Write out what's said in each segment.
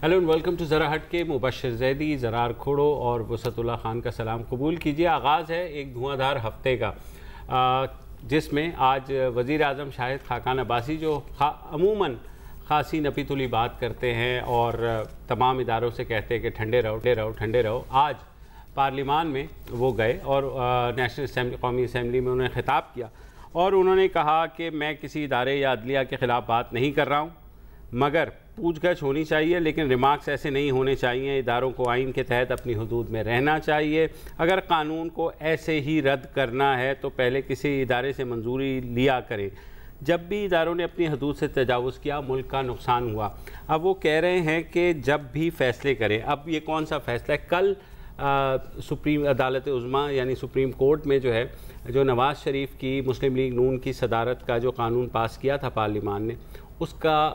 Hello and welcome to ज़रा हट के। मुबशर ज़ैदी, ज़रार खोड़ो और वसतुल्लाह खान का सलाम कबूल कीजिए। आगाज़ है एक धुआंधार हफ्ते का, जिसमें आज वज़ीर आज़म शाहिद खाकान अब्बासी जो अमूमन खासी नपीतुली बात करते हैं और तमाम इदारों से कहते हैं कि ठंडे रहो ठंडे रहो, आज पार्लिमान में वो गए और नेशनल असम्बली, कौमी असम्बली में उन्होंने ख़िताब किया और उन्होंने कहा कि मैं किसी इदारे या अदलिया के ख़िलाफ़ बात नहीं कर रहा हूँ, मगर पूछगछ होनी चाहिए, लेकिन रिमार्क्स ऐसे नहीं होने चाहिए। इदारों को आइन के तहत अपनी हदूद में रहना चाहिए। अगर कानून को ऐसे ही रद्द करना है तो पहले किसी इदारे से मंजूरी लिया करें। जब भी इदारों ने अपनी हदूद से तजावुज़ किया, मुल्क का नुकसान हुआ। अब वो कह रहे हैं कि जब भी फ़ैसले करें, अब ये कौन सा फ़ैसला है? कल सुप्रीम अदालत उज़्मा यानी सुप्रीम कोर्ट में जो है, जो नवाज़ शरीफ की मुस्लिम लीग नून की सदारत का जो कानून पास किया था पार्लिमान ने, उसका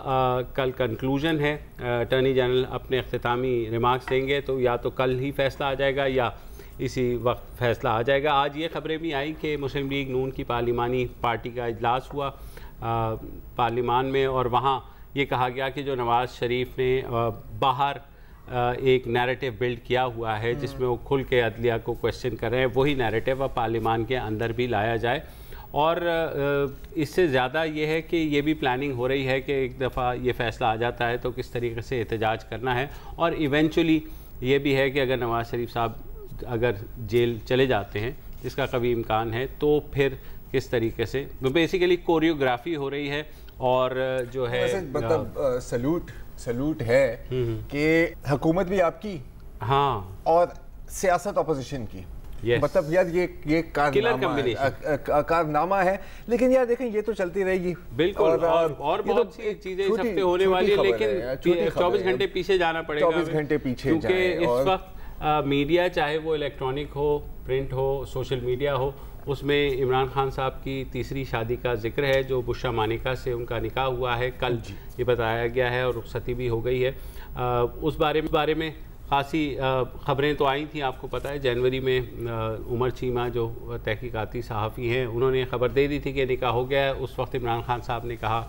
कल कंक्लूजन है। अटॉर्नी जनरल अपने अख्तितामी रिमार्क्स देंगे, तो या तो कल ही फ़ैसला आ जाएगा या इसी वक्त फ़ैसला आ जाएगा। आज ये ख़बरें भी आई कि मुस्लिम लीग नून की पार्लिमानी पार्टी का इजलास हुआ पार्लिमान में, और वहाँ ये कहा गया कि जो नवाज़ शरीफ ने बाहर एक नैरेटिव बिल्ड किया हुआ है जिसमें वो खुल के अदलिया को क्वेश्चन कर रहे हैं, वही नैरेटिव अब पार्लिमान के अंदर भी लाया जाए। और इससे ज़्यादा ये है कि ये भी प्लानिंग हो रही है कि एक दफ़ा ये फ़ैसला आ जाता है तो किस तरीके से एहतजाज करना है, और इवेंचुअली ये भी है कि अगर नवाज़ शरीफ साहब अगर जेल चले जाते हैं, जिसका कभी इम्कान है, तो फिर किस तरीके से बेसिकली कोरियोग्राफी हो रही है। और जो है मतलब सलूट है कि हुकूमत भी आपकी, हाँ, और सियासत अपोजिशन की। Yes. मतलब यार ये कारनामा है, लेकिन यार देखें ये तो चलती रहेगी बिल्कुल। और बहुत सी चीज़ें इस हफ्ते होने वाली है, लेकिन 24 घंटे पीछे जाना पड़ेगा, 24 घंटे पीछे, क्योंकि इस वक्त मीडिया, चाहे वो इलेक्ट्रॉनिक हो, प्रिंट हो, सोशल मीडिया हो, उसमें इमरान खान साहब की तीसरी शादी का जिक्र है, जो बुशरा मानिका से उनका निकाह हुआ है, कल ये बताया गया है और रुखसती भी हो गई है। उस बारे में खासी ख़बरें तो आई थी, आपको पता है। जनवरी में उमर चीमा जो तहकीकाती सहाफ़ी हैं, उन्होंने ख़बर दे दी थी कि निकाह हो गया है। उस वक्त इमरान खान साहब ने कहा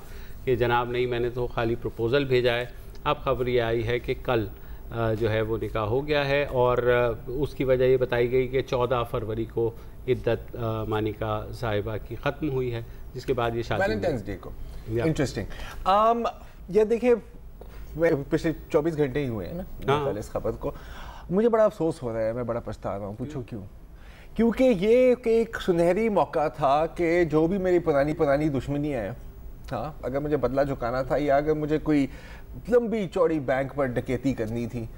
कि जनाब नहीं, मैंने तो खाली प्रपोज़ल भेजा है। अब ख़बर ये आई है कि कल जो है वो निकाह हो गया है, और उसकी वजह ये बताई गई कि 14 फरवरी को इद्दत मानिका साहिबा की ख़त्म हुई है, जिसके बाद ये शादी वैलेंटाइंस डे को। इंटरेस्टिंग। ये देखिए, पिछले 24 घंटे ही हुए हैं ना पहले इस खबर को। मुझे बड़ा अफसोस हो रहा है, मैं बड़ा पछता रहा हूँ। पूछो क्यों? क्योंकि ये एक सुनहरी मौका था कि जो भी मेरी पुरानी दुश्मनियाँ हैं, हाँ, अगर मुझे बदला चुकाना था या अगर मुझे कोई लंबी चौड़ी बैंक पर डकैती करनी थी,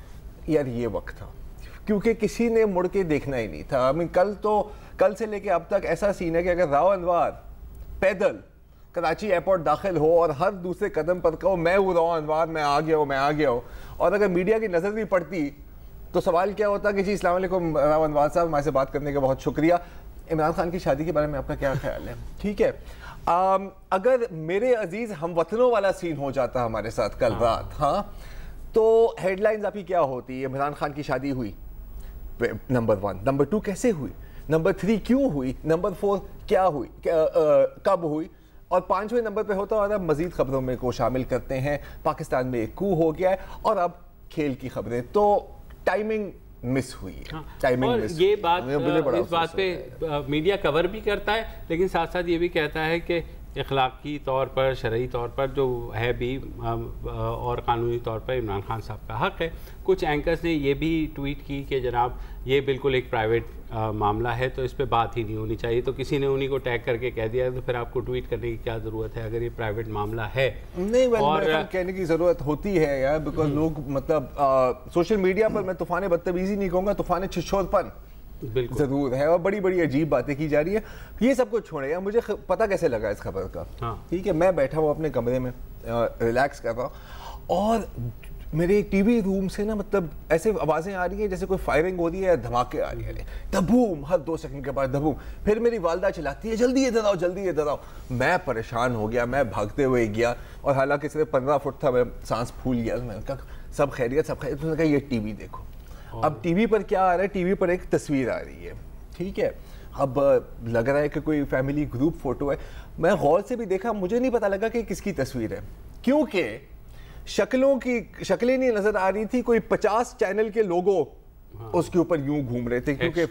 यार ये वक्त था। क्योंकि किसी ने मुड़ के देखना ही नहीं था। कल से लेके अब तक ऐसा सीन है कि अगर राव अनवार पैदल कराची एयरपोर्ट दाखिल हो और हर दूसरे कदम पर कहो मैं हूँ राव अनवार, मैं आ गया हूँ, और अगर मीडिया की नज़र भी पड़ती तो सवाल क्या होता कि जी अस्सलाम वालेकुम राव अनवार साहब, हमारे से बात करने का बहुत शुक्रिया। इमरान खान की शादी के बारे में आपका क्या ख्याल है? ठीक है, अगर मेरे अजीज़ हमवतनों वाला सीन हो जाता हमारे साथ कल रात, हाँ, तो हेडलाइंस आपकी क्या होती है? इमरान खान की शादी हुई, नंबर 1। नंबर 2 कैसे हुई? नंबर 3 क्यों हुई? नंबर 4 क्या हुई, कब हुई? और 5वें नंबर पे होता है, और अब मजीद खबरों में को शामिल करते हैं, पाकिस्तान में एक कू हो गया है, और अब खेल की खबरें। तो टाइमिंग मिस हुई है। हाँ, टाइमिंग और मिस ये बात इस बात पे मीडिया कवर भी करता है, लेकिन साथ साथ ये भी कहता है कि इखलाकी तौर पर, शरई तौर पर जो है भी और कानूनी तौर पर इमरान खान साहब का हक़ है। कुछ एंकर्स ने ये भी ट्वीट की कि जनाब ये बिल्कुल एक प्राइवेट मामला है, तो इस पे बात ही नहीं होनी चाहिए। तो किसी ने उन्हीं को टैग करके कह दिया, तो फिर आपको ट्वीट करने की क्या ज़रूरत है अगर ये प्राइवेट मामला है? नहीं, और कहने की ज़रूरत होती है यार, बिकॉज लोग मतलब सोशल मीडिया पर, मैं तूफ़ान बदतमीज़ी नहीं कहूँगा, तूफ़ान छिछोरपन जरूर है, और बड़ी बड़ी अजीब बातें की जा रही है। ये सब कुछ छोड़े यार, मुझे पता कैसे लगा इस खबर का। हाँ। ठीक है, मैं बैठा हूँ अपने कमरे में, रिलैक्स कर रहा हूँ, और मेरे टीवी रूम से ना मतलब ऐसे आवाज़ें आ रही हैं जैसे कोई फायरिंग हो रही है या धमाके आ रही है, धबूम, हर 2 सेकंड के बाद धबूम। फिर मेरी वालदा चिल्लाती है जल्दी इधर आओ, जल्दी इधर आओ। मैं परेशान हो गया, मैं भागते हुए गया, और हालांकि सिर्फ 15 फुट था, मैं सांस फूल गया। मैंने कहा सब खैरियत, सब खैरियत। उसने कहा ये टीवी देखो। अब टीवी पर क्या आ रहा है? टीवी पर एक तस्वीर आ रही है, ठीक है। अब लग रहा है कि कोई फैमिली ग्रुप फोटो है। मैं गौर से भी देखा, मुझे नहीं पता लगा कि किसकी तस्वीर है, क्योंकि शक्लें नहीं नजर आ रही थी, कोई 50 चैनल के लोगो उसके ऊपर यूं घूम रहे थे, क्योंकि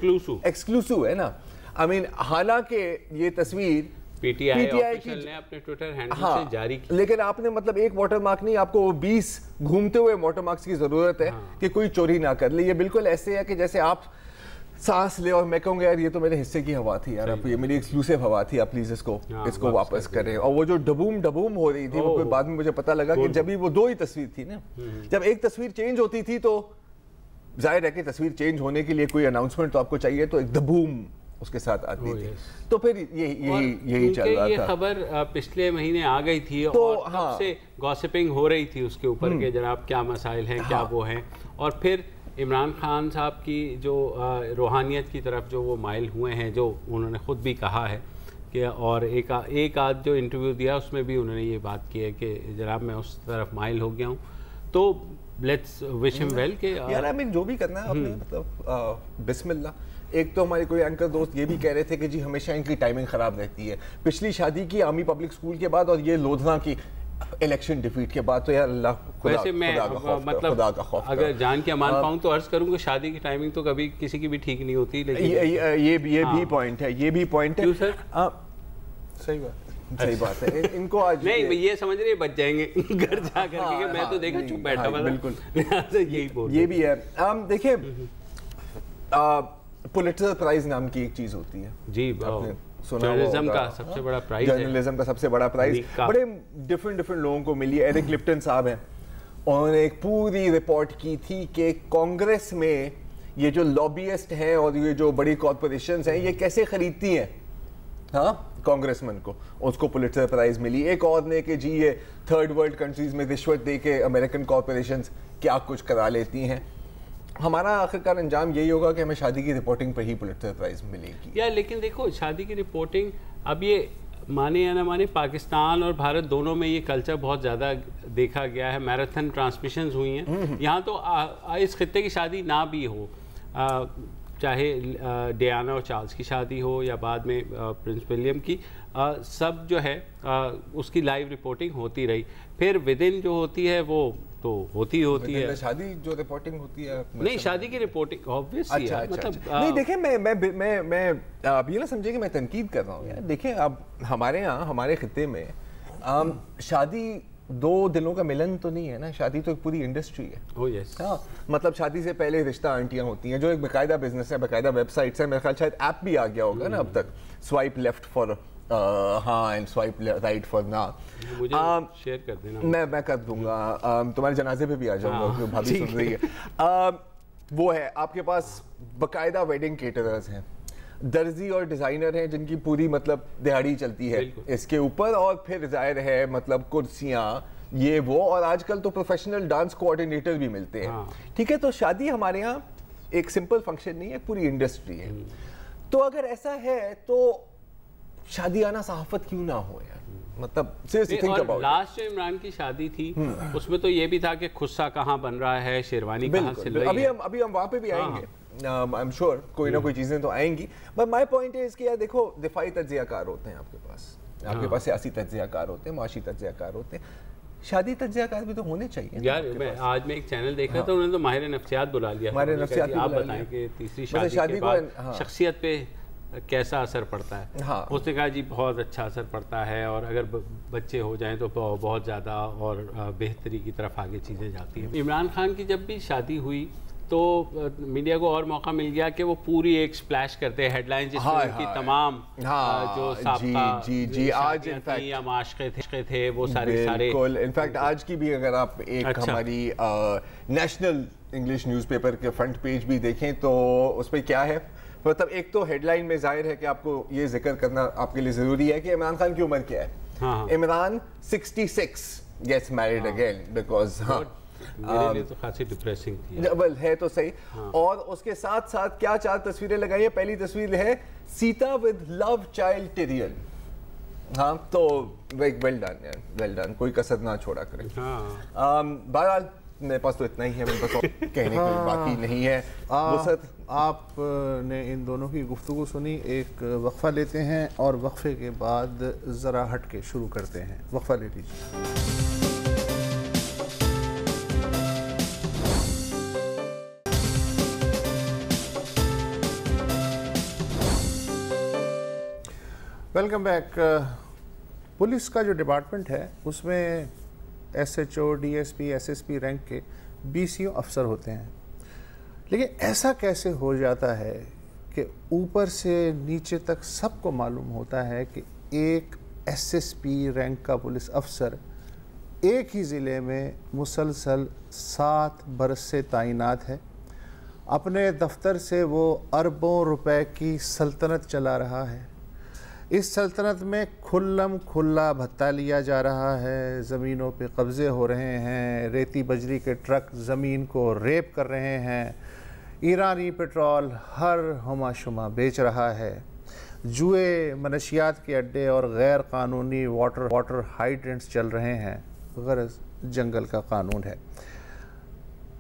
एक्सक्लूसिव है ना। आई मीन हालांकि ये तस्वीर पीटीआई ऑफिशियल ने अपने ट्विटर हैंडल से जारी की, लेकिन आपने मतलब एक वाटरमार्क नहीं, आपको 20 घूमते हुए वाटरमार्क्स की जरूरत है कि कोई चोरी ना कर ले। ये बिल्कुल ऐसे है कि जैसे आप सांस ले और मैं कहूँगा यार ये तो मेरे हिस्से की हवा थी यार, अब ये मेरी एक्सक्लूसिव हवा थी, आप प्लीज इसको वापस करें। और वो जो डबूम हो रही थी वो फिर बाद में मुझे पता लगा कि जब भी वो 2 ही तस्वीर थी ना, जब एक तस्वीर चेंज होती थी तो जाहिर है कि तस्वीर चेंज होने के लिए कोई अनाउंसमेंट तो आपको चाहिए, तो एक डबूम उसके साथ आती थी। तो फिर यही चल रहा था। ये खबर पिछले महीने आ गई थी तो और तब से गॉसिपिंग हो रही थी उसके ऊपर के जनाब क्या मसाइल हैं, क्या वो हैं। और फिर इमरान खान साहब की जो रूहानियत की तरफ जो वो माइल हुए हैं, जो उन्होंने ख़ुद भी कहा है कि, और एक आध जो इंटरव्यू दिया उसमें भी उन्होंने ये बात की है कि जनाब मैं उस तरफ माइल हो गया हूँ। तो लेट्स विश हिम वेल के यार आई मीन जो भी करना है आपने मतलब बिस्मिल्लाह। एक तो हमारे कोई एंकर दोस्त ये भी कह रहे थे कि जी हमेशा इनकी टाइमिंग ख़राब रहती है, पिछली शादी की आर्मी पब्लिक स्कूल के बाद और ये लोधना की इलेक्शन डिफीट के बाद, तो यार अल्लाह खुदा का खौफ अगर जान के अमान पाऊं तो अर्ज करूं कि शादी की टाइमिंग तो कभी किसी की भी ठीक नहीं होती। लेकिन ये भी पॉइंट है, ये भी पॉइंट है। क्यों सर? सही बात है। इनको आज नहीं ये समझ रहे बच जाएंगे घर जा करके, मैं तो देखा चुप बैठा हुआ बिल्कुल यही बोल, ये भी है। देखिए पुलिट्जर प्राइज नाम की एक चीज होती है जी, जर्नलिज्म का सबसे बड़ा प्राइज, जर्नलिज्म का सबसे बड़ा प्राइज बड़े डिफरेंट लोगों को मिली है। एरिक लिप्टन साहब हैं, उन्होंने एक पूरी रिपोर्ट की थी कि कांग्रेस में ये जो लॉबियस्ट हैं और ये जो बड़ी कॉर्पोरेशंस हैं ये कैसे खरीदती हैं कांग्रेसमैन को, उसको पुलिट्जर प्राइज मिली। एक और ने कि जी ये थर्ड वर्ल्ड कंट्रीज में रिश्वत दे के अमेरिकन कॉर्पोरेशंस क्या कुछ करा लेती हैं। हमारा आखिरकार अंजाम यही होगा कि हमें शादी की रिपोर्टिंग पर ही पुलिट्जर प्राइज मिलेगी। या लेकिन देखो शादी की रिपोर्टिंग, अब ये माने या ना माने पाकिस्तान और भारत दोनों में ये कल्चर बहुत ज़्यादा देखा गया है। मैराथन ट्रांसमिशंस हुई हैं यहाँ, तो इस खित्ते की शादी ना भी हो, चाहे डियाना और चार्ल्स की शादी हो या बाद में प्रिंस विलियम की, सब जो है उसकी लाइव रिपोर्टिंग होती रही। फिर विद इन जो होती है वो तो होती है शादी जो रिपोर्टिंग होती है, नहीं शादी की रिपोर्टिंग ऑब्वियसली मतलब नहीं। देखें मैं आप ये ना समझे कि मैं तनकीद कर रहा हूँ यार। देखें अब हमारे यहाँ हमारे खित्ते में शादी 2 दिनों का मिलन तो नहीं है ना, शादी तो एक पूरी इंडस्ट्री है। Oh yes. हाँ मतलब शादी से पहले रिश्ता आंटियां होती हैं, जो एक बाकायदा बिजनेस है, बाकायदा वेबसाइट्स है। मेरे ख्याल शायद ऐप भी आ गया होगा ना अब तक, स्वाइप लेफ्ट फॉर हाँ एंड स्वाइप राइट फॉर ना। मुझे शेयर कर देना, मैं कर दूंगा, तुम्हारे जनाजे पे भी आ जाऊंगा, भाभी सुन रही है। वो है आपके पास बाकायदा वेडिंग केटरर्स हैं, दर्जी और डिज़ाइनर हैं जिनकी पूरी मतलब दिहाड़ी चलती है इसके ऊपर, और फिर जाहिर है मतलब कुर्सियाँ ये वो, और आजकल तो प्रोफेशनल डांस कोऑर्डिनेटर भी मिलते हैं। ठीक है, तो शादी हमारे यहाँ एक सिंपल फंक्शन नहीं है, पूरी इंडस्ट्री है। तो अगर ऐसा है तो शादी आना सहाफत क्यों ना हो यार, मतलब लास्ट जो इमरान की शादी थी उसमें तो ये भी था कि खुस्सा कहाँ बन रहा है, शेरवानी कहाँ सिल रही है। अभी हम वहाँ पे भी आएंगे, आई एम श्योर कोई ना कोई चीजें तो आएंगी। बट माय पॉइंट है इसकी यार देखो, दिफाई तज्जियाकार होते हैं आपके पास सियासी तज्जियाकार होते हैं, माशी तज्जियाकार होते हैं, शादी तज्जियाकार भी तो होने चाहिए यार। आज मैं एक चैनल देख रहा था, उन्होंने तो माहिर नफ्सियात बुला लिया। आप बताएं कि तीसरी शादी के बाद शख्सियत पे कैसा असर पड़ता है। उसने कहा जी बहुत अच्छा असर पड़ता है, और अगर बच्चे हो जाएं तो बहुत ज़्यादा और बेहतरी की तरफ आगे चीज़ें जाती हैं। इमरान खान की जब भी शादी हुई तो मीडिया को और मौका मिल गया कि वो पूरी एक स्प्लैश करते हैं हेडलाइन, जिसमें उनकी तमाम जो साबका आज इनफैक्ट या माशक़े थे वो सारे इनफैक्ट आज की भी अगर आप एक हमारी नेशनल इंग्लिश न्यूज़पेपर के फ्रंट पेज भी देखें तो उस पर क्या है, मतलब एक तो हेडलाइन में जाहिर है कि आपको ये जिक्र करना आपके लिए ज़रूरी है कि इमरान खान की उम्र क्या है। Imran 66 gets married again, because मेरे लिए तो खासी डिप्रेसिंग थी। वेल है तो सही। और उसके साथ साथ क्या 4 तस्वीरें लगाई है। पहली तस्वीर है Sita with love child Tyrion. हाँ तो वेल डन यार, वेल डन, कोई कसर ना छोड़ा करें। बहरहाल मेरे पास तो इतना ही है, मेरे पास कहने को बाकी नहीं है। आपने इन दोनों की गुफ्तगू सुनी, एक वक्फा लेते हैं और वक्फे के बाद ज़रा हट के शुरू करते हैं। वक्फा ले लीजिए। Welcome back. पुलिस का जो डिपार्टमेंट है उसमें SHO, DSP, SSP रैंक के BCO अफसर होते हैं, लेकिन ऐसा कैसे हो जाता है कि ऊपर से नीचे तक सबको मालूम होता है कि एक SSP रैंक का पुलिस अफसर एक ही ज़िले में मुसलसल 7 बरस से तैनात है। अपने दफ्तर से वो अरबों रुपए की सल्तनत चला रहा है। इस सल्तनत में खुल्लम खुल्ला भत्ता लिया जा रहा है, ज़मीनों पे कब्ज़े हो रहे हैं, रेती बजरी के ट्रक ज़मीन को रेप कर रहे हैं, ईरानी पेट्रोल हर हमाशुमा बेच रहा है, जुए, मनशियात के अड्डे और गैर कानूनी वाटर हाइड्रेंट्स चल रहे हैं। गरज जंगल का कानून है।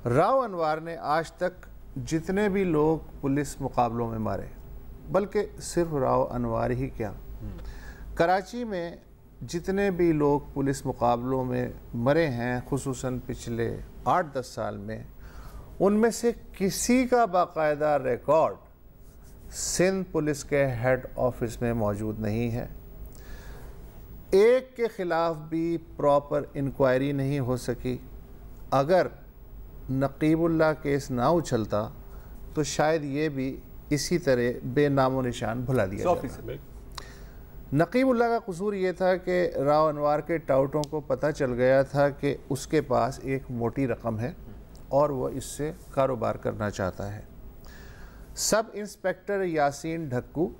राव अनवार ने आज तक जितने भी लोग पुलिस मुकाबलों में मारे, बल्कि सिर्फ राव अनवार ही क्या, कराची में जितने भी लोग पुलिस मुकाबलों में मरे हैं खुसूसन पिछले 8-10 साल में, उनमें से किसी का बाकायदा रिकॉर्ड सिंध पुलिस के हेड ऑफिस में मौजूद नहीं है। एक के ख़िलाफ़ भी प्रॉपर इंक्वायरी नहीं हो सकी। अगर नकीबुल्लाह केस ना उछलता तो शायद ये भी इसी तरह बेनामो निशान भुला दिया जाता। नकीबुल्लाह का कसूर ये था कि राव अनवार के टाउटों को पता चल गया था कि उसके पास एक मोटी रकम है और वह इससे कारोबार करना चाहता है। सब इंस्पेक्टर यासीन ढक्कू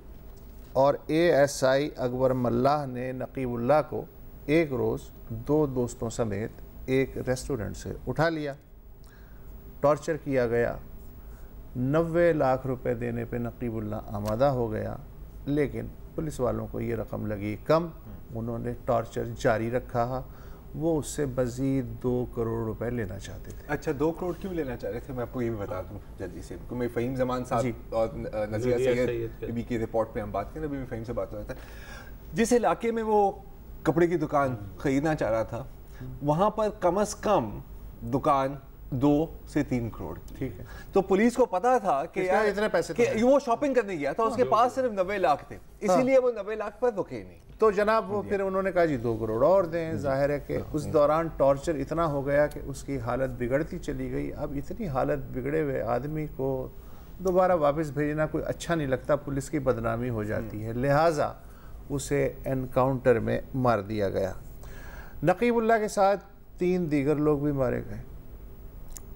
और ASI अकबर मल्लाह ने नकीबुल्लाह को एक रोज़ 2 दोस्तों समेत एक रेस्टोरेंट से उठा लिया, टॉर्चर किया गया। 90 लाख रुपए देने पे नकीबुल्लाह आमादा हो गया, लेकिन पुलिस वालों को ये रकम लगी कम। उन्होंने टॉर्चर जारी रखा। वो उससे मज़ीद 2 करोड़ रुपए लेना चाहते थे। अच्छा, 2 करोड़ क्यों लेना चाह रहे थे? मैं आपको ये भी बता दूं जल्दी से। मैं फ़हीम ज़मान साहब और नज़ीर सैयद बीबी की रिपोर्ट पे हम बात करें, अभी भी फ़हीम से बात हो रहा था। जिस इलाके में वो कपड़े की दुकान ख़रीदना चाह रहा था, वहाँ पर कम से कम दुकान 2 से 3 करोड़ की। ठीक है, तो पुलिस को पता था कि यार इतने पैसे कि वो शॉपिंग करने गया था, उसके पास सिर्फ 90 लाख थे, इसीलिए वो 90 लाख पर रुके नहीं। तो जनाब वो फिर उन्होंने कहा जी 2 करोड़ और दें। जाहिर है कि उस दौरान टॉर्चर इतना हो गया कि उसकी हालत बिगड़ती चली गई। अब इतनी हालत बिगड़े हुए आदमी को दोबारा वापस भेजना कोई अच्छा नहीं लगता, पुलिस की बदनामी हो जाती है, लिहाजा उसे एनकाउंटर में मार दिया गया। नकीबुल्लाह के साथ 3 दीगर लोग भी मारे गए।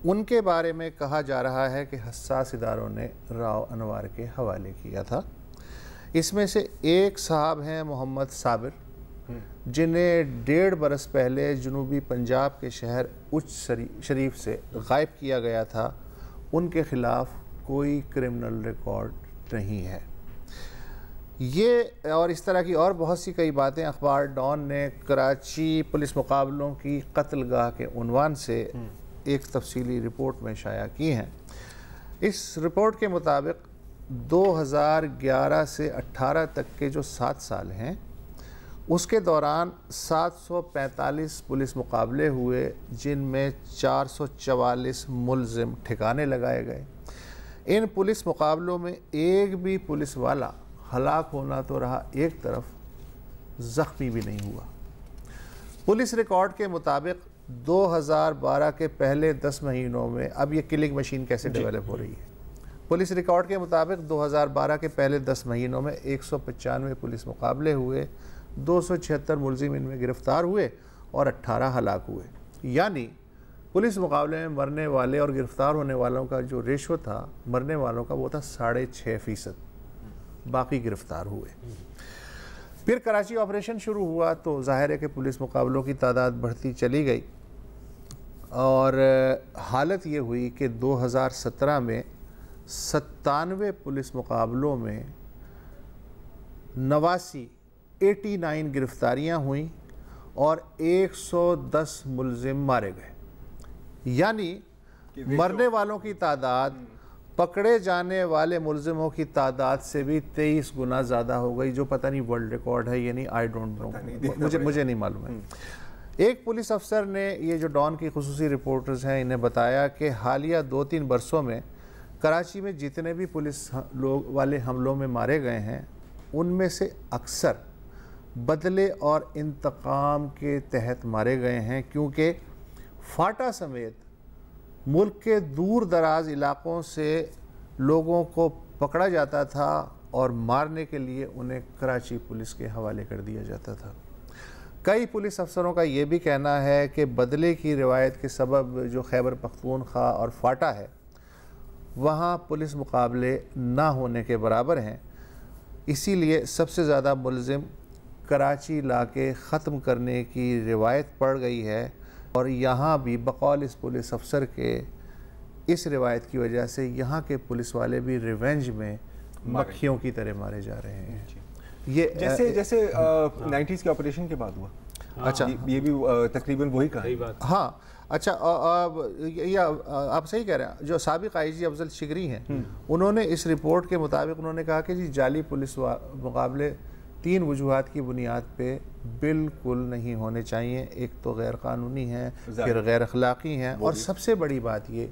उनके बारे में कहा जा रहा है कि हसास इदारों ने राव अनवार के हवाले किया था। इसमें से एक साहब हैं मोहम्मद साबिर, जिन्हें 1.5 बरस पहले जनूबी पंजाब के शहर उच्च शरीफ से गायब किया गया था। उनके ख़िलाफ़ कोई क्रिमिनल रिकॉर्ड नहीं है। ये और इस तरह की और बहुत सी कई बातें अखबार डॉन ने कराची पुलिस मुकाबलों की कत्लगाह के उन्वान से एक तफसीली रिपोर्ट में शाया की हैं। इस रिपोर्ट के मुताबिक 2011 से 18 तक के जो 7 साल हैं, उसके दौरान 745 पुलिस मुकाबले हुए, जिनमें 444 मुलजिम ठिकाने लगाए गए। इन पुलिस मुकाबलों में एक भी पुलिस वाला हलाक होना तो रहा एक तरफ, ज़ख्मी भी नहीं हुआ। पुलिस रिकॉर्ड के मुताबिक 2012 के पहले 10 महीनों में, अब ये किलिंग मशीन कैसे डेवलप हो रही है, पुलिस रिकॉर्ड के मुताबिक 2012 के पहले 10 महीनों में 195 पुलिस मुकाबले हुए, 276 मुलजिम इनमें गिरफ्तार हुए और 18 हलाक हुए। यानी पुलिस मुकाबले में मरने वाले और गिरफ्तार होने वालों का जो रेशो था मरने वालों का, वो था 6.5%, बाकी गिरफ्तार हुए। फिर कराची ऑपरेशन शुरू हुआ तो जाहिर है कि पुलिस मुकाबलों की तादाद बढ़ती चली गई और हालत ये हुई कि 2017 में 97 पुलिस मुकाबलों में 89 गिरफ्तारियां हुई और 110 मुलजिम मारे गए। यानी मरने वालों की तादाद पकड़े जाने वाले मुलजिमों की तादाद से भी 23 गुना ज़्यादा हो गई, जो पता नहीं वर्ल्ड रिकॉर्ड है, यानी आई डोंट नो, मुझे नहीं मालूम है। एक पुलिस अफसर ने, ये जो डॉन की खुसूसी रिपोर्टर्स हैं, इन्हें बताया कि हालिया 2-3 बरसों में कराची में जितने भी पुलिस लोग वाले हमलों में मारे गए हैं, उनमें से अक्सर بدلے اور انتقام کے تحت مارے گئے ہیں، کیونکہ فاٹا سمیت ملک کے دور دراز علاقوں سے لوگوں کو پکڑا جاتا تھا اور مارنے کے لیے انہیں کراچی پولیس کے حوالے کر دیا جاتا تھا۔ کئی پولیس افسروں کا یہ بھی کہنا ہے کہ بدلے کی روایت کے سبب جو خیبر پختونخوا اور فاٹا ہے وہاں پولیس مقابلے نہ ہونے کے برابر ہیں، اسی لیے سب سے زیادہ ملزم کراچی لا کے ختم کرنے کی روایت پڑ گئی ہے، اور یہاں بھی بقول اس پولیس افسر کے اس روایت کی وجہ سے یہاں کے پولیس والے بھی ریونج میں مکھیوں کی طرح مارے جا رہے ہیں۔ یہ جیسے 90s کے آپریشن کے بعد ہوا، اچھا یہ بھی تقریباً وہی کہا ہے۔ ہاں اچھا، آپ صحیح کہہ رہے ہیں۔ جو سابق آئی جی افضل شگری ہیں، انہوں نے اس رپورٹ کے مطابق انہوں نے کہا کہ جی جعلی پولیس مقابلے 3 وجوہات کی بنیاد پہ بالکل نہیں ہونے چاہیے۔ ایک تو غیر قانونی ہیں، پھر غیر اخلاقی ہیں، اور سب سے بڑی بات یہ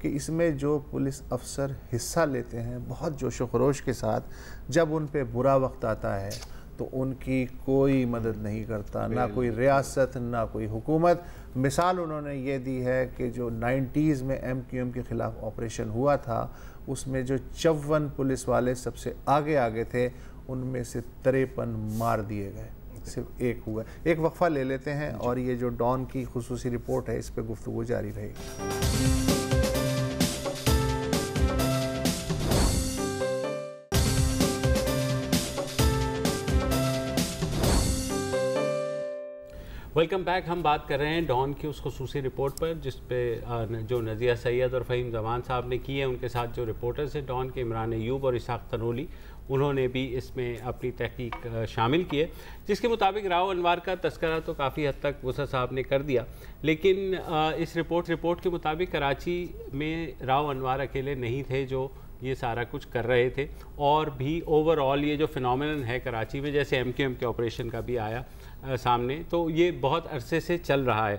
کہ اس میں جو پولیس افسر حصہ لیتے ہیں بہت جوش و خروش کے ساتھ، جب ان پہ برا وقت آتا ہے تو ان کی کوئی مدد نہیں کرتا، نہ کوئی ریاست نہ کوئی حکومت۔ مثال انہوں نے یہ دی ہے کہ جو 90s میں MQM کے خلاف آپریشن ہوا تھا، اس میں جو 54 پولیس والے سب سے آگے تھے، ان میں سے 53 مار دیے گئے، صرف ایک ہوا۔ ایک وقفہ لے لیتے ہیں اور یہ جو ڈان کی خصوصی رپورٹ ہے اس پہ گفتگو جاری رہے گی۔ Welcome back. ہم بات کر رہے ہیں ڈان کی اس خصوصی رپورٹ پر جس پہ جو نزیہ سید اور فہیم زمان صاحب نے کی ہے، ان کے ساتھ جو رپورٹرز ہیں ڈان کے عمران ایوب اور اسحاق تنولی، انہوں نے بھی اس میں اپنی تحقیق شامل کی ہے، جس کے مطابق راؤ انوار کا تذکرہ تو کافی حد تک وسعت صاحب نے کر دیا، لیکن اس رپورٹ کے مطابق کراچی میں راؤ انوار اکیلے نہیں تھے جو یہ سارا کچھ کر رہے تھے، اور بھی اوور آل یہ جو فینومینن ہے کراچی میں، جیسے MQM کے آپریشن کا بھی آیا سامنے، تو یہ بہت عرصے سے چل رہا ہے۔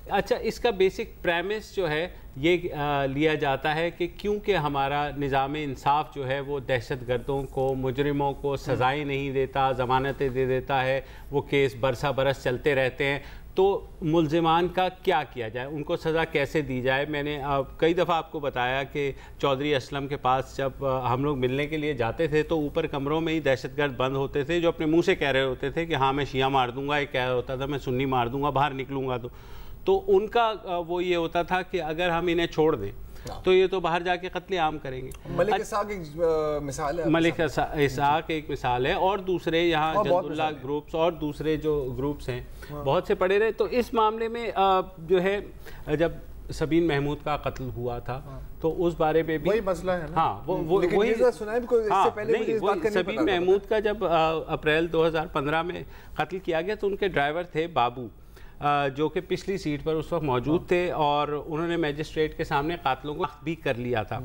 اچھا، اس کا بیسک پریمس جو ہے یہ لیا جاتا ہے کہ کیونکہ ہمارا نظام انصاف جو ہے وہ دہشت گردوں کو، مجرموں کو سزائیں نہیں دیتا، ضمانتیں دے دیتا ہے، وہ کیس برسہ برس چلتے رہتے ہیں، تو ملزمان کا کیا کیا جائے، ان کو سزا کیسے دی جائے۔ میں نے کئی دفعہ آپ کو بتایا کہ چودھری اسلم کے پاس جب ہم لوگ ملنے کے لیے جاتے تھے تو اوپر کمروں میں ہی دہشت گرد بند ہوتے تھے جو اپنے منہ سے کہہ رہے ہوتے تھے کہ ہاں میں شیعہ مار دوں گا، ایک کہہ رہا ہوتا تھا میں سنی مار دوں گا، باہر نکلوں گا تو ان کا وہ یہ ہوتا تھا کہ اگر ہم انہیں چھوڑ دیں تو یہ تو باہر جا کے قتل عام کریں گے۔ ملک اسحاق ایک مثال ہے، ملک اسحاق ایک مثال ہے، اور دوسرے یہاں جلد اللہ گروپس اور دوسرے جو گروپس ہیں بہت سے پڑے رہے۔ تو اس معاملے میں جو ہے جب سبین محمود کا قتل ہوا تھا تو اس بارے میں بھی وہی مسئلہ ہے نا۔ ہاں وہی سبین محمود کا جب اپریل 2015 میں قتل کیا گیا تو ان کے ڈرائیور تھے بابو، جو کہ پچھلی سیٹ پر اس وقت موجود تھے، اور انہوں نے میجسٹریٹ کے سامنے قاتلوں کو بھی کر لیا تھا۔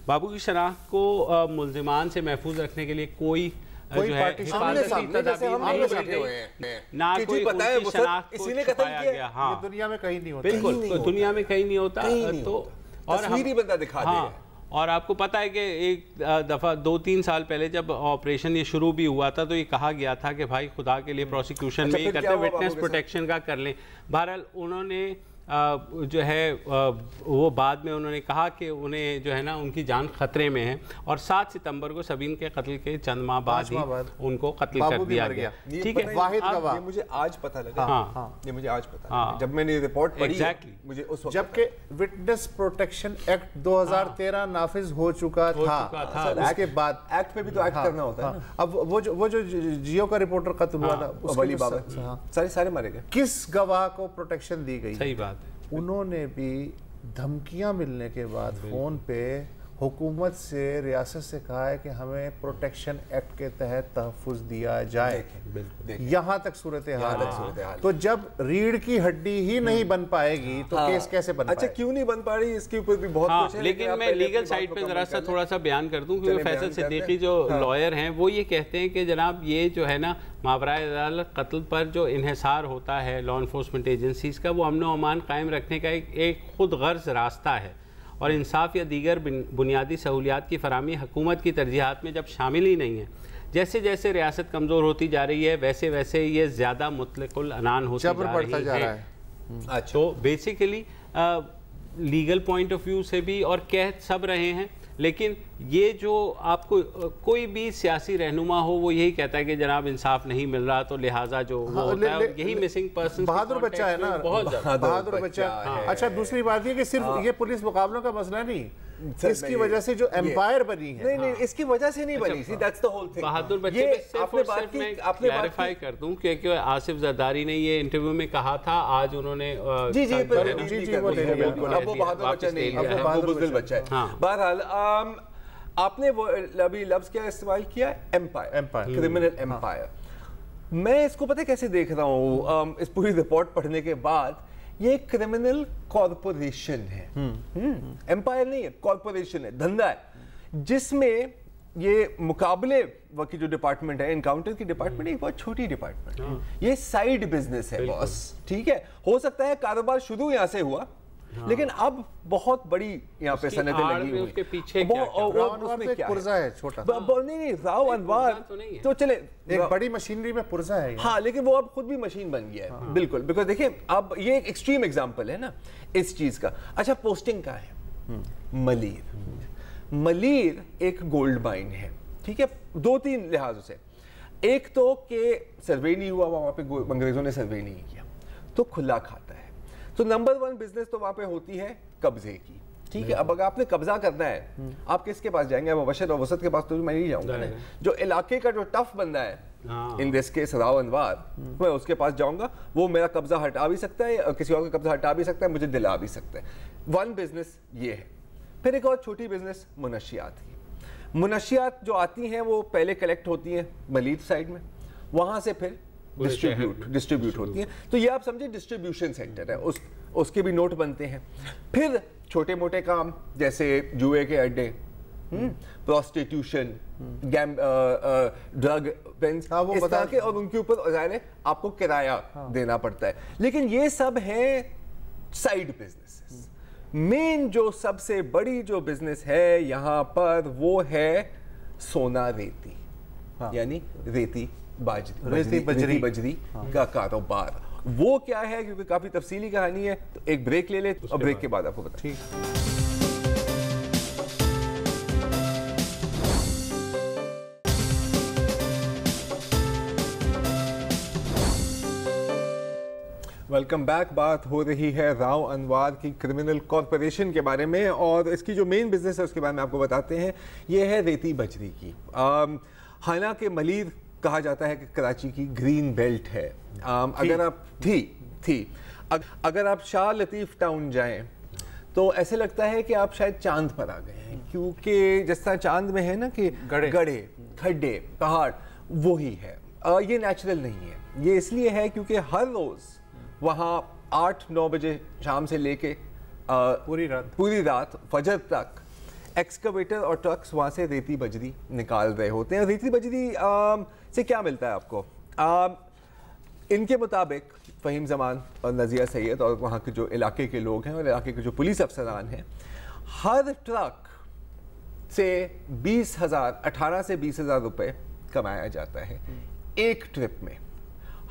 بابو کی شناخت کو ملزمان سے محفوظ رکھنے کے لیے کوئی جو ہے حفاظتی تدابیر نہیں کی گئی، نہ کوئی ان کی شناخت کو چھپایا گیا۔ ہاں دنیا میں کہیں نہیں ہوتا، بالکل دنیا میں کہیں نہیں ہوتا، تو تصویری بندہ دکھا دے۔ اور آپ کو پتہ ہے کہ ایک دفعہ 2-3 سال پہلے جب آپریشن یہ شروع بھی ہوا تھا تو یہ کہا گیا تھا کہ بھائی خدا کے لیے پروسیکیوشن میں یہ کرتے ہیں وٹنس پروٹیکشن کا کر لیں۔ بہرحال انہوں نے جو ہے وہ بعد میں انہوں نے کہا کہ انہیں جو ہے نا ان کی جان خطرے میں ہے، اور 7 ستمبر کو سبین کے قتل کے چند ماہ بعد ہی ان کو قتل کر دیا گیا۔ ٹھیک ہے، یہ مجھے آج پتہ لگا، یہ مجھے آج پتہ لگا جب میں نے رپورٹ پڑھی، مجھے اس وقت جبکہ وٹنس پروٹیکشن ایکٹ 2013 نافذ ہو چکا تھا، اس کے بعد ایکٹ پہ بھی تو ایکٹ کرنا ہوتا ہے نا۔ اب وہ جو جیو کا رپورٹر قتل ہوا تھا، ولی بابا سارے مارے گئے، کس گواہ کو پروٹیکشن دی گئی؟ صحیح بات ہے۔ انہوں نے بھی دھمکیاں ملنے کے بعد فون پہ حکومت سے، ریاست سے کہا ہے کہ ہمیں پروٹیکشن ایکٹ کے تحت تحفظ دیا جائے۔ یہاں تک صورتحال ہے، تو جب ریڑھ کی ہڈی ہی نہیں بن پائے گی تو کیس کیسے بن پائے؟ اچھا کیوں نہیں بن پا رہی، اس کے اوپر بھی بہت کچھ ہے، لیکن میں لیگل سائٹ پہ ذرا سا تھوڑا سا بیان کر دوں، کیونکہ فیصل صدیقی جو لائر ہیں وہ یہ کہتے ہیں کہ جناب یہ جو ہے نا ماورائے عدالت قتل پر جو انحصار ہوتا ہے لا انفورسمنٹ ایجنسیز کا، وہ امن و امان قائم رکھنے کا ایک خود غرض راستہ ہے، اور انصاف یا دیگر بنیادی سہولیات کی فراہمی حکومت کی ترجیحات میں جب شامل ہی نہیں ہے، जैसे जैसे रियासत कमज़ोर होती जा रही है वैसे वैसे ये ज़्यादा मुतलकुल अनान होती जा रही है। अच्छा, तो basically legal point of view से भी और कह सब रहे हैं, लेकिन ये जो आपको कोई भी सियासी रहनुमा हो वो यही कहता है कि जनाब इंसाफ नहीं मिल रहा, तो लिहाजा जो वो होता है यही मिसिंग पर्सन बहादुर बच्चा है ना, बहुत बहादुर बच्चा। अच्छा, दूसरी बात ये कि सिर्फ ये पुलिस मुकाबलों का मसला नहीं, इसकी वजह से जो एम्पायर बनी है, नहीं इसकी वजह से नहीं बनी, see that's the whole thing. बहादुर बच्चे आपने बात की, आपने क्लैरिफाई कर दूं क्योंकि आसिफ जरदारी ने ये इंटरव्यू में कहा था, आज उन्होंने जी वो बिल्कुल, अब वो बहादुर बच्चा नहीं है, अब वो बुज़दिल बच्चा है। बहरहाल आपने वो अभी लफ्ज क्या इस्तेमाल किया, एम्पायर, क्रिमिनल एम्पायर। मैं इसको पता है कैसे देख रहा हूँ, इस पूरी रिपोर्ट पढ़ने के बाद, ये क्रिमिनल कॉरपोरेशन है, एम्पायर नहीं है, कॉरपोरेशन है, धंधा है, जिसमें ये मुकाबले की जो डिपार्टमेंट है, एनकाउंटर की डिपार्टमेंट, एक बहुत छोटी डिपार्टमेंट है, ये साइड बिजनेस है बॉस, ठीक है। हो सकता है कारोबार शुरू यहाँ से हुआ, लेकिन अब बहुत बड़ी यहाँ पे सनतें लगी हुई, उसके पीछे क्या पुर्जा है छोटा, नहीं राव अनवार तो चले एक बड़ी मशीनरी में पुर्जा है, हाँ, लेकिन वो अब खुद भी मशीन बन गया है, बिल्कुल। बिकॉज देखिए अब ये एक एक्सट्रीम एग्जांपल है ना इस चीज का। अच्छा, पोस्टिंग का है मलीर एक गोल्ड माइन है, ठीक है, 2-3 लिहाजों से। एक तो कि सर्वे नहीं हुआ वहां पे, अंग्रेजों ने सर्वे नहीं किया, तो खुला खाता है। तो नंबर 1 बिजनेस तो वहां पे होती है कब्जे की, ठीक है। अब अगर आपने कब्जा करना है, आप किसके पास जाएंगे? मुबशर और वसत के पास तो मैं नहीं जाऊंगा ना, जो इलाके का जो टफ बंदा है, इन दिस केस राव अनवार, मैं उसके पास जाऊंगा, वो मेरा कब्जा हटा भी सकता है और किसी और का कब्जा हटा भी सकता है, मुझे दिला भी सकता है। 1 बिजनेस ये है। फिर एक और छोटी बिजनेस मुनशियात की। मुनशियात जो आती हैं वो पहले कलेक्ट होती हैं मलीद साइड में, वहां से फिर डिस्ट्रीब्यूट होती हैं। तो ये आप समझिए डिस्ट्रीब्यूशन सेंटर है, उसके भी नोट बनते हैं। फिर छोटे मोटे काम जैसे जुए के अड्डे, प्रोस्टिट्यूशन, ड्रग पेंस, इस तरह के, और उनके ऊपर ज़ाहिर है आपको किराया देना पड़ता है। लेकिन ये सब है साइड बिजनेसेस। मेन जो सबसे बड़ी जो बिजनेस है यहाँ पर वो है सोना रेती, यानी रेती बजरी का कारोबार। वो क्या है, क्योंकि काफी तफसीली कहानी है, तो एक ब्रेक ले ले और ब्रेक के बाद आपको बताएं। Welcome back. बात हो रही है राव अनवार की क्रिमिनल कॉरपोरेशन के बारे में, और इसकी जो मेन बिजनेस है उसके बारे में आपको बताते हैं। ये है रेती बजरी की। हालांकि मलीर कहा जाता है कि कराची की ग्रीन बेल्ट है। अगर आप अगर आप शाह लतीफ़ टाउन जाएं तो ऐसे लगता है कि आप शायद चांद पर आ गए हैं, क्योंकि जिस तरह चांद में है ना कि गड्ढे, खड्डे, पहाड़, वो ही है। ये नेचुरल नहीं है, ये इसलिए है क्योंकि हर रोज़ वहाँ 8-9 बजे शाम से लेके पूरी रात फजर तक एक्सकवेटर और ट्रक्स वहाँ से रेती बजरी निकाल रहे होते हैं। रेती बजरी से क्या मिलता है आपको? इनके मुताबिक फ़हीम ज़मान और नज़िया सैयद और वहाँ के जो इलाके के लोग हैं और इलाके के जो पुलिस अफसरान हैं, हर ट्रक से 18 से 20,000 रुपये कमाया जाता है एक ट्रिप में।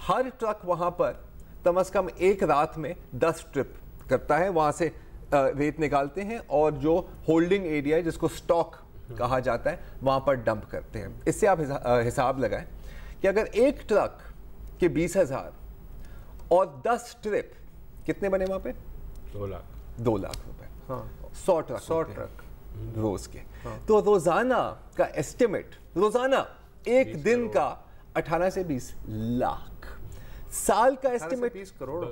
हर ट्रक वहाँ पर कम से कम एक रात में 10 ट्रिप करता है, वहाँ से रेत निकालते हैं और जो होल्डिंग एरिया है जिसको स्टॉक कहा जाता है वहाँ पर डंप करते हैं। इससे आप हिसाब लगाएं कि अगर एक ट्रक के 20,000 और 10 ट्रिप कितने बने वहाँ पे? 2 लाख रुपए। 100 ट्रक रोज के। तो रोजाना का एस्टिमेट, रोजाना एक दिन का 18 से 20 लाख, साल का एस्टिमेट 20 करोड़।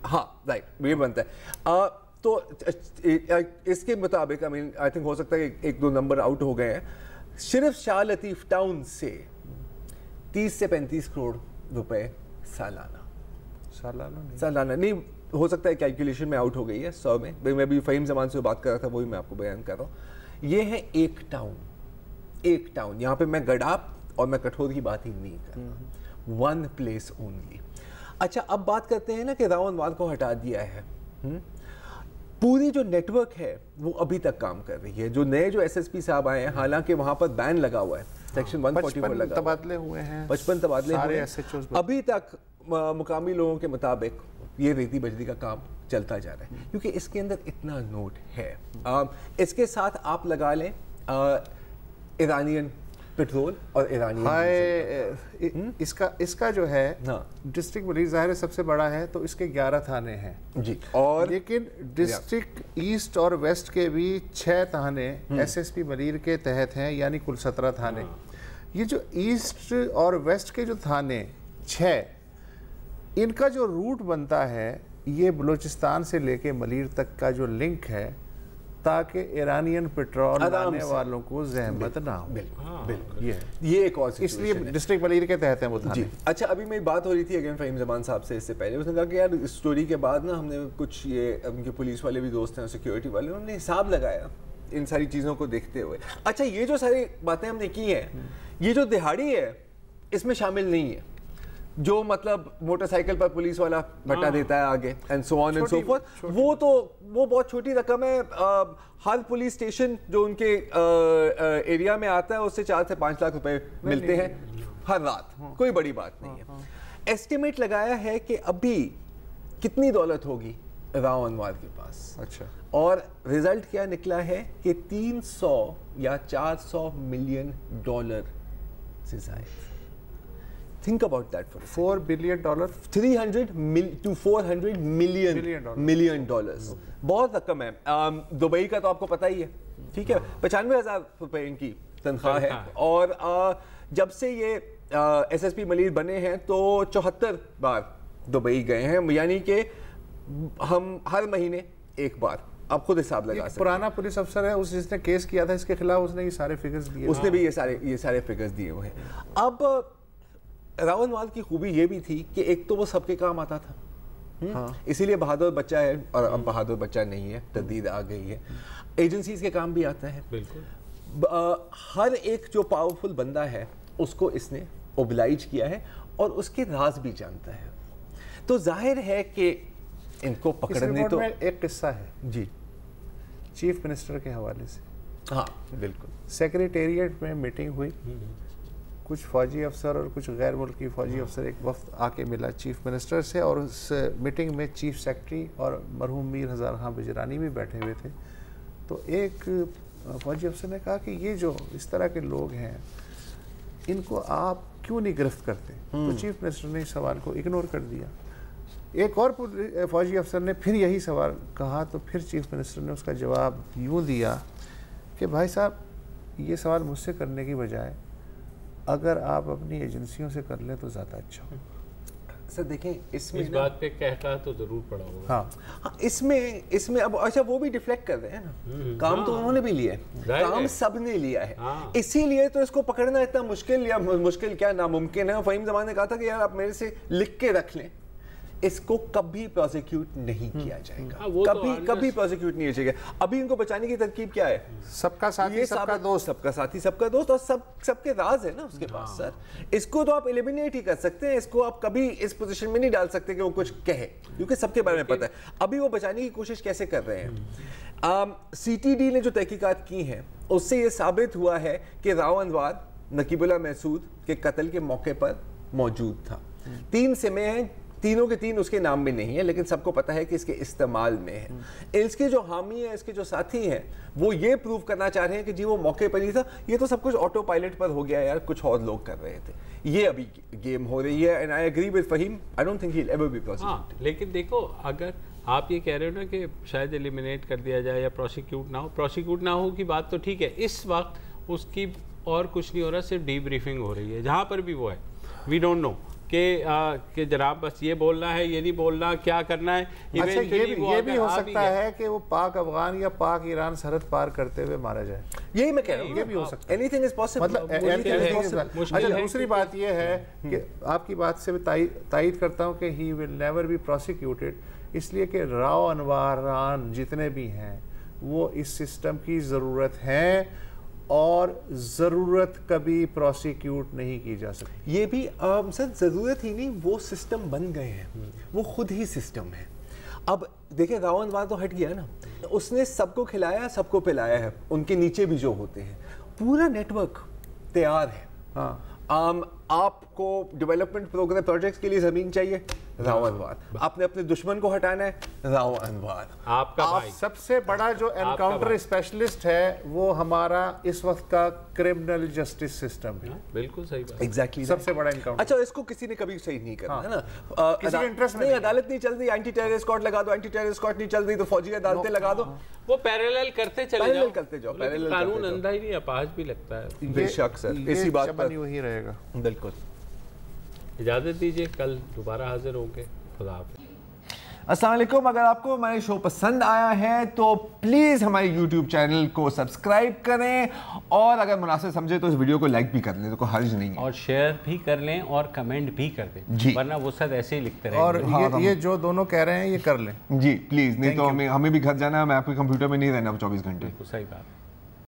हाँ राइट, ये बनता है। तो इसके मुताबिक आई थिंक हो सकता है कि 1-2 नंबर आउट हो गए हैं। सिर्फ शाह लतीफ़ टाउन से 30 से 35 करोड़ रुपए सालाना नहीं, हो सकता है कैलकुलेशन में आउट हो गई है 100 में। मैं भी फ़हीम ज़मान से बात कर रहा था, वही मैं आपको बयान कर रहा हूँ। ये है एक टाउन। यहाँ पे मैं गडाप और मैं कठोर की बात ही नहीं कर रहा, 1 प्लेस ओनली। अच्छा, अब बात करते हैं ना कि राव अनवार को हटा दिया है। पूरी जो नेटवर्क है वो अभी तक काम कर रही है। जो नए जो एसएसपी साहब आए हैं, हालांकि वहाँ पर बैन लगा हुआ है, सेक्शन 144 लगा, तबादले हुए हैं, 55 तबादले हुए हैं, अभी तक मुकामी लोगों के मुताबिक ये रेती बजरी का काम चलता जा रहा है, क्योंकि इसके अंदर इतना नोट है। इसके साथ आप लगा लें ईरानियन पेट्रोल और ईरानियन इसका जो है डिस्ट्रिक्ट मलीर ज़ाहिर सबसे बड़ा है, तो इसके 11 थाने हैं जी, और लेकिन डिस्ट्रिक्ट ईस्ट और वेस्ट के भी 6 थाने एसएसपी मलीर के तहत हैं, यानी कुल 17 थाने। ये जो ईस्ट और वेस्ट के जो थाने 6, इनका जो रूट बनता है ये बलूचिस्तान से लेके मलीर तक का जो लिंक है, ताकि ईरानियन पेट्रोल लाने वालों को जहमत ना हो। बिल्कुल ये एक और इसलिए डिस्ट्रिक्ट मलीर के तहत है वो थाने। अच्छा, अभी मेरी बात हो रही थी अगेन फ़हीम ज़मान साहब से इससे पहले, उसने कहा कि यार इस स्टोरी के बाद ना हमने कुछ ये उनके पुलिस वाले भी दोस्त हैं, सिक्योरिटी वाले, उन्होंने हिसाब लगाया इन सारी चीज़ों को देखते हुए। अच्छा, ये जो सारी बातें हमने की हैं, ये जो दिहाड़ी है इसमें शामिल नहीं है, जो मतलब मोटरसाइकिल पर पुलिस वाला बटा देता है आगे and so on and so fourth, वो बहुत छोटी रकम है। हर पुलिस स्टेशन जो उनके एरिया में आता है उससे 4 से 5 लाख रुपए मिलते हैं हर रात, कोई बड़ी बात नहीं है। एस्टिमेट लगाया है कि अभी कितनी दौलत होगी राव अनवर के पास। अच्छा, और रिजल्ट क्या निकला है कि 300 या 400 मिलियन डॉलर से ज़ायद। Think about that for $4 billion, 300 to 400 million dollars, बहुत रकम है। दुबई का तो आपको पता ही है, ठीक है, 95,000 रुपए इनकी तनख्वाह है, और जब से ये एसएसपी मलीर बने हैं तो 74 बार दुबई गए हैं, यानी कि हम हर महीने एक बार, आप खुद हिसाब लगा सकते। पुराना पुलिस अफसर है, जिसने केस किया था इसके खिलाफ, उसने ये सारे फिगर्स दिए, उसने भी ये सारे फिगर्स दिए हुए हैं। अब राव अनवर की खूबी ये भी थी कि एक तो वो सबके काम आता था, इसीलिए बहादुर बच्चा है, और अब बहादुर बच्चा नहीं है, तब्दील आ गई है, एजेंसीज के काम भी आता है। बिल्कुल हर एक जो पावरफुल बंदा है उसको इसने ओबलाइज किया है और उसके राज भी जानता है, तो जाहिर है कि इनको पकड़ने तो एक किस्सा है जी, चीफ मिनिस्टर के हवाले से। हाँ बिल्कुल, सेक्रेटेरिएट में मीटिंग हुई, कुछ फौजी अफसर और कुछ गैर मुल्की फौजी अफसर, एक वफ्द आके मिला चीफ मिनिस्टर से, और उस मीटिंग में चीफ सेक्रेटरी और मरहूम मीर हज़ार खां बिजरानी भी बैठे हुए थे। तो एक फौजी अफसर ने कहा कि ये जो इस तरह के लोग हैं इनको आप क्यों नहीं गिरफ्त करते? तो चीफ मिनिस्टर ने इस सवाल को इग्नोर कर दिया। एक और फौजी अफसर ने फिर यही सवाल कहा, तो फिर चीफ मिनिस्टर ने उसका जवाब यूँ दिया कि भाई साहब, ये सवाल मुझसे करने की बजाय अगर आप अपनी एजेंसियों से कर लें तो ज़्यादा अच्छा हो। सर देखें, इसमें इस बात पे कहता तो ज़रूर पड़ा होगा। हाँ, इसमें अब अच्छा वो भी डिफ्लेक्ट कर रहे हैं ना, काम तो उन्होंने भी लिया है, काम सब ने लिया है, इसीलिए तो इसको पकड़ना इतना मुश्किल, या मुश्किल क्या नामुमकिन है। फ़हीम ज़मान ने कहा था कि यार आप मेरे से लिख के रख लें, इसको कभी प्रोसिक्यूट नहीं किया जाएगा, कभी प्रोसिक्यूट नहीं किया जाएगा। अभी इनको बचाने की तरकीब क्या है? सबका साथी सबका दोस्त, सबका साथी सबका दोस्त, और सबके राज है ना उसके पास। सर इसको तो आप एलिमिनेट ही कर सकते हैं, इसको आप कभी इस पोजीशन में नहीं डाल सकते कि वो कुछ कहे, क्योंकि सबके बारे में पता है। अभी वो बचाने की कोशिश कैसे कर रहे हैं? सीटीडी ने जो तहकीकात की हैं उससे ये साबित हुआ है कि राव अनवर नकीबुल्लाह महसूद के कत्ल के मौके पर मौजूद था। 3 सिमें हैं, तीनों के तीन उसके नाम में नहीं है, लेकिन सबको पता है कि इसके इस्तेमाल में है। इसके जो हामी है, इसके जो साथी हैं, वो ये प्रूव करना चाह रहे हैं कि जी वो मौके पर ही था, ये तो सब कुछ ऑटो पायलट पर हो गया यार, कुछ और लोग कर रहे थे। ये अभी गेम हो रही है, and I agree with Faheem, I don't think he will ever be prosecuted. लेकिन देखो, अगर आप ये कह रहे हो ना कि शायद एलिमिनेट कर दिया जाए या प्रोसिक्यूट ना हो की बात तो ठीक है, इस वक्त उसकी और कुछ नहीं हो रहा, सिर्फ डीब्रीफिंग हो रही है, जहाँ पर भी वो है। वी डोंट नो कि जनाब बस ये बोलना है, ये नहीं बोलना, क्या करना है। अच्छा, ये भी हो सकता है कि वो पाक अफगान या पाक ईरान सरहद पार करते हुए मारा जाए, यही मैं कह रहा हूँ, ये भी हो सकता है। एनीथिंग इज पॉसिबल, मतलब अच्छा, दूसरी बात ये है कि आपकी बात से तायीद करता हूँ कि he will never be prosecuted, इसलिए कि राव अनवरान जितने भी हैं वो इस सिस्टम की ज़रूरत है, और ज़रूरत कभी प्रोसिक्यूट नहीं की जा सकती। ये भी सर ज़रूरत ही नहीं, वो सिस्टम बन गए हैं, वो खुद ही सिस्टम है। अब देखिए रावणवाद तो हट गया ना, उसने सबको खिलाया सबको पिलाया है, उनके नीचे भी जो होते हैं पूरा नेटवर्क तैयार है। हाँ, आपको डेवलपमेंट प्रोग्राम प्रोजेक्ट्स के लिए जमीन चाहिए, रावणवाद। आपने अपने दुश्मन को हटाना है, रावणवाद। आपका भाई सबसे बड़ा जो एनकाउंटर स्पेशलिस्ट है वो हमारा इस वक्त का क्रिमिनल जस्टिस सिस्टम है। बिल्कुल सही बात। एग्जैक्टली सबसे बड़ा एनकाउंटर। अच्छा, इसको किसी ने कभी सही नहीं करना, है ना? किसी के इंटरेस्ट में नहीं, अदालत नहीं चल रही, एंटी टेररिस्ट कोर्ट लगा दो, एंटी टेररिस्ट कोर्ट नहीं चल रही तो फौजी अदालतें लगा दो, वो पैरेलल करते चले पैरेलल जाओ, करते जाओ, लेकिन पैरेलल कानून करते जाओ। अंधा ही नहीं, अपाहज भी लगता है। बेशक सर, इसी बात पर वही रहेगा। बिल्कुल। इजाजत दीजिए, कल दोबारा हाजिर होंगे। खुदा हाफिज़। अस्सलाम वालेकुम। अगर आपको हमारे शो पसंद आया है तो प्लीज़ हमारे YouTube चैनल को सब्सक्राइब करें, और अगर मुनासिब समझे तो इस वीडियो को लाइक भी कर लें, तो कोई हर्ज नहीं है, और शेयर भी कर लें और कमेंट भी कर दें जी। वरना वो सब ऐसे ही लिखते रहेंगे। और ये जो दोनों कह रहे हैं ये कर लें जी प्लीज़, नहीं तो हमें भी घर जाना है, मैं आपके कंप्यूटर में नहीं रहना 24 घंटे। सही बात है।